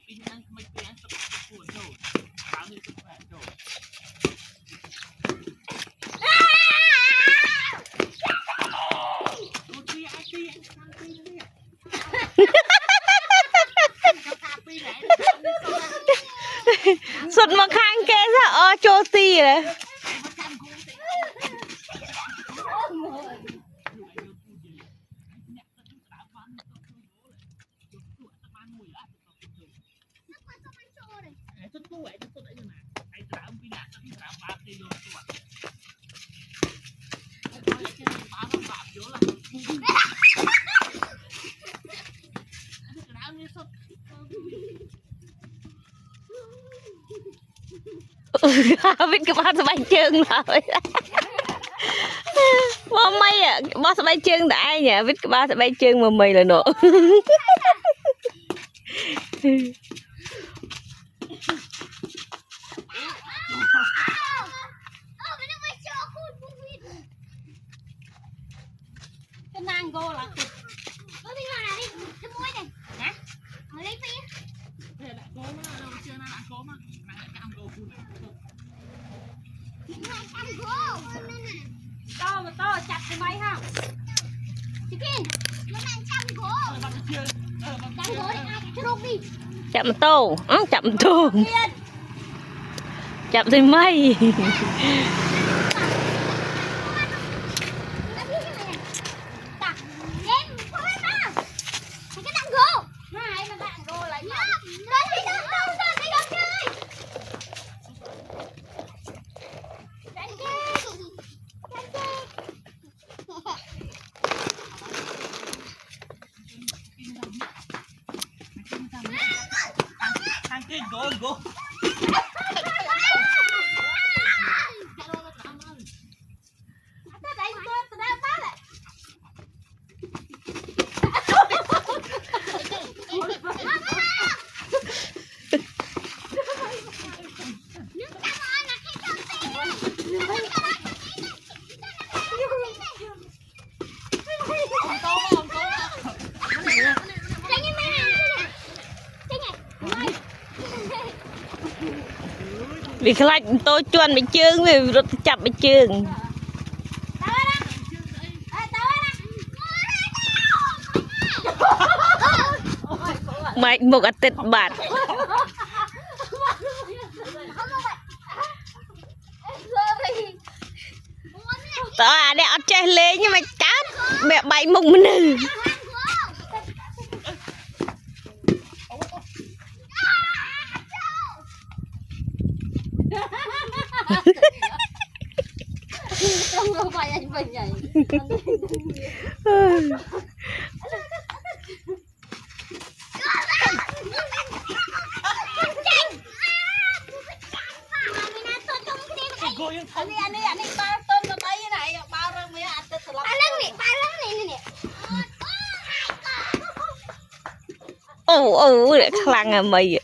สุดมาข้างแกซะโจตีเลยวิทย์กับบ้านสบายเชิงเลยว่าไม่อ่ะบ้านสบายเชิงได้เนี่ยวิทย์กับบ้านสบายเชิงmà mày là nọ cái nang cô là có đi ngoài này đi cái muối này hả ở đây phi đây là cố mà đâu chưa là cố mà này là cam cô phun này cam cô to mà to chặt cái máy ha chị Kim nó đang cam cô cam cô đi ai cái rô đi chậm tô chậm tô chậm thì mây Go. vì khai tôi chuẩn bị chương vì rất chậm bị chương mày một cái tết bạt tao để ăn chay lên nhưng mà cát mẹ bay mông mình không có phải anh mình nhảy anh đi ba tôm nó tay như này bao ra mấy ăn tết ba lăng này để khăn à mày